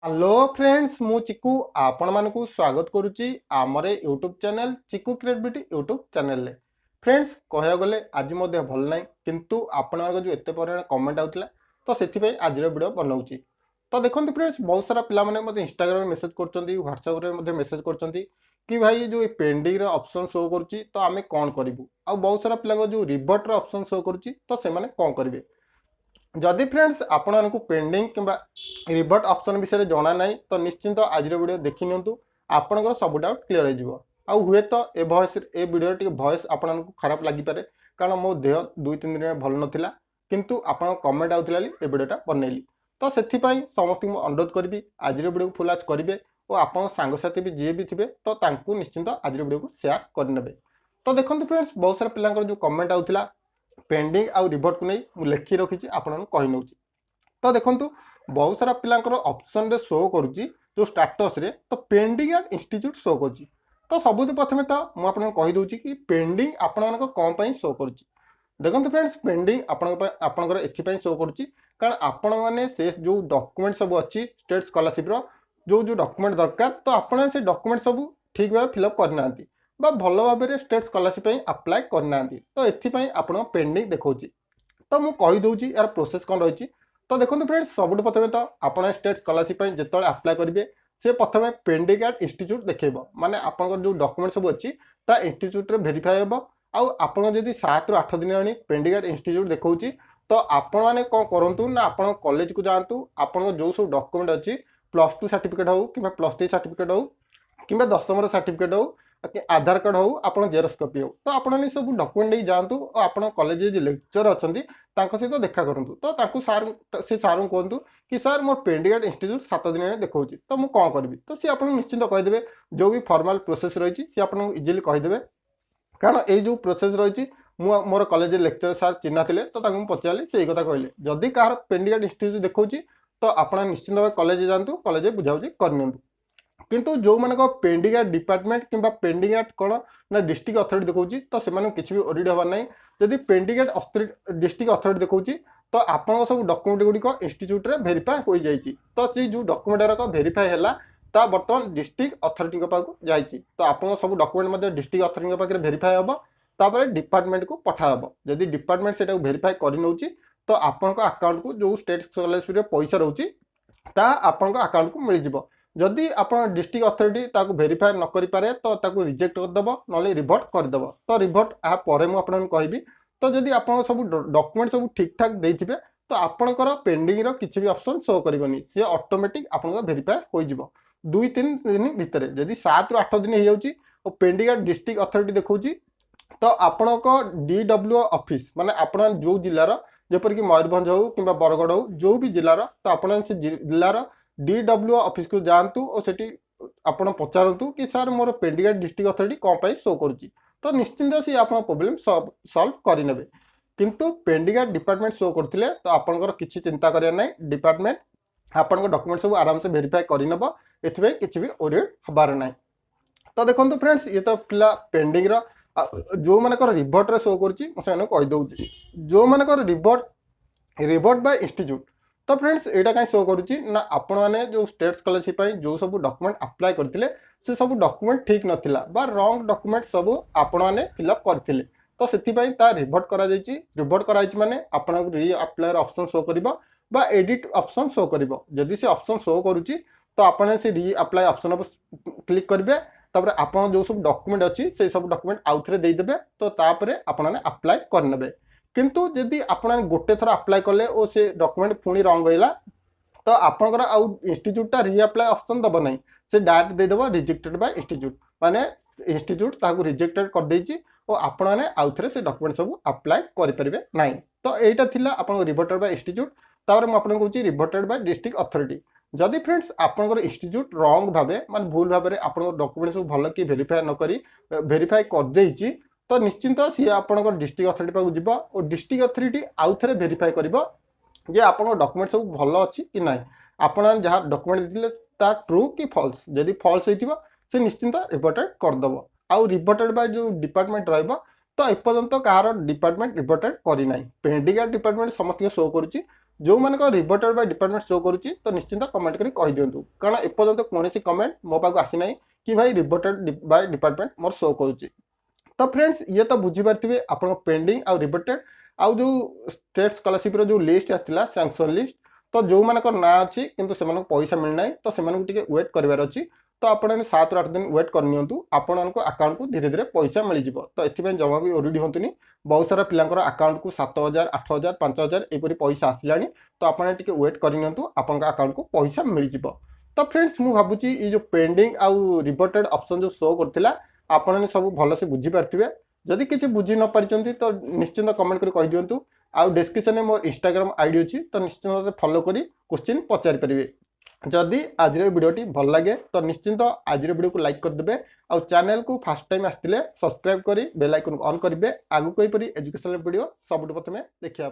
Hello friends मु चिकू आपण मानकु स्वागत करुच्ची आमर YouTube channel Chiku creativity YouTube channel रे फ्रेंड्स कहया गले आज मध्य भल ना किंतु आपण जो एत परिमाण कमेंट आउतला तो से आज वीडियो बनाऊँगी। तो देखो फ्रेंड्स बहुत सारा पिला माने मते इंस्टाग्राम मेसेज करछंती व्हाट्सएप रे मते मेसेज करछंती कि भाई जो पेंडिंग रे ऑप्शन शो करुच्ची तो आमे कोन करिवु आ बहुत सारा पिला जो रिवर्ट रे ऑप्शन शो करुच्ची तो से माने कोन करिवे। जदि फ्रेंड्स आपण को पेंडिंग किंबा रिवर्ट ऑप्शन विषय जाना ना तो निश्चिंत आज वीडियो देखि नियंतु आपनकर सब डाउट क्लियर हो जिवो। आ हुए तो a voice A video T voice आपन को खराब लागि पारे कारण मो देह 2-3 दिन भल नथिला किंतु आपन कमेंट आउतला ली ए वीडियोटा बनैली तो सेथि पई समस्त को अनुरोध करबी आज वीडियो को फुल आज करिवे और आपन सांग साथी भी जे भी थिबे तो तांकू निश्चिंत आज वीडियो को शेयर करनेबे। तो देखंतु फ्रेंड्स बहुत सारा पिलांकर जो कमेंट आउतला पेंडिंग आउ रिवर्ट को नहीं मु लिखि रखी आपन कहि नउची। तो देखंतु बहुत सारा पिलांकर ऑप्शन रे शो करूची जो स्टेटस रे तो पेंडिंग एट इंस्टीट्यूट शो करूची। तो सबुत प्रथमे तो मु आपन कहि दउची कि पेंडिंग आपन को कोन पई शो करूची। देखंतु फ्रेंड्स पेंडिंग आपन एथि पई शो करूची कारण आपन माने से जो डॉक्यूमेंट सब अछि स्टेट स्कॉलरशिप रो जो जो डॉक्यूमेंट दरकार तो आपन से डॉक्यूमेंट सब ठीक भाबे फिलअप करनांती बा भल भाव में स्टेट स्कॉलरशिप अप्लाई करना तो ये आप पेंडिंग देखा। तो मुझे कहीदे यार प्रोसेस कौन रही। तो देखो फ्रेंड्स सब प्रथम तो आप स्टेट स्कॉलरशिप जो अप्लाई करेंगे से प्रथम पेंडिंग एट इंस्टीट्यूट देखेब माने आप जो डॉक्यूमेंट सब अच्छी इंस्टीट्यूट भेरीफाई हे आपड़ जब 7 ରୁ 8 दिन आनी पेंडिंग एट इंस्टीट्यूट देखा तो आपण मैंने कौन करूँ ना आप कॉलेज को जातु आप जो सब डॉक्यूमेंट अच्छी +2 सर्टिफिकेट हो कि +3 सर्टिफिकेट हो कि 10वीं सर्टिफिकेट हो आधार कार्ड हो आप जेरोक्स कॉपी हो तो आपने सब डॉक्यूमेंट नहीं जातु और आप कॉलेज जो लेक्चर अच्छा सहित देखा करूँ तो सार से सार कहतु कि sir more pending at institute 7 दिन देखा तो मुझे कौन करी तो सी आप निश्चिंत कहीदेवे जो भी फॉर्मल प्रोसेस रही सी आपको इजिली कहीदेवे कारण ये जो प्रोसेस रही मोर कॉलेज लेक्चर सार चिन्हा थे तो पचारि से कथा कहले जदि कहार पेंडिंग एट इंस्टीट्यूट देखा तो आप निश्चिंत भाव कॉलेज जातु कॉलेज बुझाबुझी करनी किंतु जो मान पेंडिंग एट डिपार्टमेंट कि पेंडिंग एट कौन ना डिस्ट्रिक्ट अथॉरिटी देखा तो से किसी भी ओरिड हबार ना जदि पेंडिंग एट डिस्ट्रिक्ट अथॉरिटी देखा तो आप सब डॉक्यूमेंट गुड़िक इंस्टीट्यूट रे भेरीफाई हो जाइए तो सी जो डॉक्यूमेंट भेरीफाई है बर्तमान डिस्ट्रिक्ट अथॉरिटी पाक जाइए तो आप सब डॉक्यूमेंट डिस्ट्रिक्ट अथॉरिटी पाखे भेरीफाई हम तापर डिपार्टमेंट को पठाब जदि डिपार्टमेंट से भेरीफाई कर नौची तो आपण अकाउंट को जो स्टेट स्कॉलरशिप पैसा रोचे आपण अकाउंट को मिल जाए जदि आप डिस्ट्रिक्ट अथॉरिटी भेरीफाई न करि पारे तो रिजेक्ट करदेव ना रिवर्ट करदेव तो रिवर्ट यापर मुझे कहि तो जदि आप सब डॉक्यूमेंट सब ठीक ठाक देते तो आपणकर पेंडिंग किसी भी ऑप्शन शो करनी सी ऑटोमेटिक आप भेरीफाई हो 2-3 दिन भितर जदि 7 ରୁ 8 दिन हो जाउची और पेंडिंग एट डिस्ट्रिक्ट अथॉरिटी देखौची तो आपणक DWO ऑफिस माने आपण जो जिल्लार जेपर कि मयूरभंज हो कि बरगढ़ हो जो भी जिल्लार तो आपण से जिल्लार DWO ऑफिस को जातु और सेठी आपण पचारतु कि sir more pending at district authority कौन पाई शो करुच्ची तो निश्चिंत सी आप प्रॉब्लम सॉल्व करने किंतु पेंडिंग एट डिपार्टमेंट शो करथिले तो आपनकर किछि चिंता करिया नै डिपार्टमेंट आपन डॉक्यूमेंट सब आराम से वेरीफाई करिनबो एथबे किछि भी ओरिड हबार नै। तो देखंतु फ्रेंड्स ये तो पिला पेंडिंग रो जो मानकर रिवर्ट रे शो करुच्ची मैं कहि दउची जो मानकर रिवर्ट बाय इंस्टीट्यूट तो फ्रेंड्स यहाँ कहीं शो करुच्ची ना आपण मैंने जो स्टेट स्कॉलरशिप जो सब डॉक्यूमेंट अप्लाई करते से सब डॉक्यूमेंट ठीक नथिला बा रॉन्ग डॉक्यूमेंट सब आपण मैंने फिलअप करथिले तो सेथिपई ता रिवर्ट करा जायछि रिवर्ट करा जायछि माने आपण री अप्लाई ऑप्शन शो करिवो बा एडिट ऑप्शन शो करिवो जदि से ऑप्शन शो करुच्ची तो आपण से री अप्लाई ऑप्शन क्लिक करिवे तापर आपण जो सब डॉक्यूमेंट अच्छी से सब डॉक्यूमेंट आउ थे देदेवे तो तापर आपण अप्लाई करनेबे किंतु जदि आपण गोटे थर अप्लाई कले और से डॉक्यूमेंट पुणी रंग होइला तो आपनकर आउ इंस्टीट्यूट रीअप्लाई ऑप्शन दब नहीं से डायरेक्ट देदेव रिजेक्टेड बाय इंस्टीट्यूट माने इंस्टीट्यूट ताकू रिजेक्टेड कर देछि और आपण माने आउ थे से डॉक्यूमेंट सब अप्लाई करि परिबे नाही। तो एटा थिला आपण रिवर्टेड बाय इंस्टीट्यूट तापर म आपण कहूची रिवर्टेड बाय डिस्ट्रिक्ट अथॉरिटी जदि फ्रेंड्स आपनकर इंस्टीट्यूट रंग भाबे माने भूल भाबे आपन डॉक्यूमेंट सब भल कि वेरीफाई न करी वेरीफाई कर देछि तो निश्चिंत सी आपनकर डिस्ट्रिक्ट अथॉरिटी पाक जिबो और डिस्ट्रिक्ट अथॉरिटी आउ थे वेरीफाई करिवो जे आपन डॉक्यूमेंट सब भल अछि कि नाही आपन जहाँ डॉक्यूमेंट दिले ता ट्रू कि फॉल्स जदि फॉल्स होइतिबो से निश्चिंत रिवर्टेड कर दबो आउ रिवर्टेड बाय जो डिपार्टमेंट रहइबो तो एपर्यंत कहार डिपार्टमेंट रिवर्टेड करी नाही पेंडिंग डिपार्टमेंट समस्त शो करुच्ची जो मानक रिवर्टेड बाय डिपार्टमेंट शो करुच्ची तो निश्चिंत कमेंट करी कहि दियंतु कारण एपर्यंत कौन कमेंट मो पाक आसी ना कि भाई reverted by department more show करुच्ची। तो फ्रेंड्स ये तो बुझीपारे आप पेंडिंग आउ रिवर्टेड आउ जो स्टेट स्कॉलरशिप जो लिस्ट आसाला सैंक्शन लिस्ट तो जो मानक ना अच्छी किंतु से पैसा मिलना तो से वेट करार अच्छी तो आपने 7 ରୁ 8 दिन वेट करनी आपण अकाउंट को धीरे धीरे पैसा मिल जाव। तो ये जमा भी ओरिडी हूँ बहुत सारा पिलांकर अकाउंट को 7,000 8,000 5,000 यहपरी पैसा आसलानी तो आपने वेट करनी आपण अकाउंट को पैसा मिल जाव। तो फ्रेंड्स मुझे भावुची ये जो पेंडिंग आउ रिवर्टेड ऑप्शन जो शो करथिला आपने सब भलसे बुझीपारे। जदि किसी बुझी न पारिचंती तो निश्चिंत कमेंट कर कहि दियंतु। आउ डिस्क्रिप्शन में मोर इंस्टाग्राम आईडी अच्छी तो निश्चिंत फॉलो करी क्वेश्चन पचारि परिबे। जदि आज वीडियोटी भल लगे तो निश्चिंत आज वीडियो को लाइक करदे और चैनल को फर्स्ट टाइम आसते सब्सक्राइब करी बेल आइकन को ऑन करेंगे आगु कोई एजुकेशनल वीडियो सब प्रथम देखा।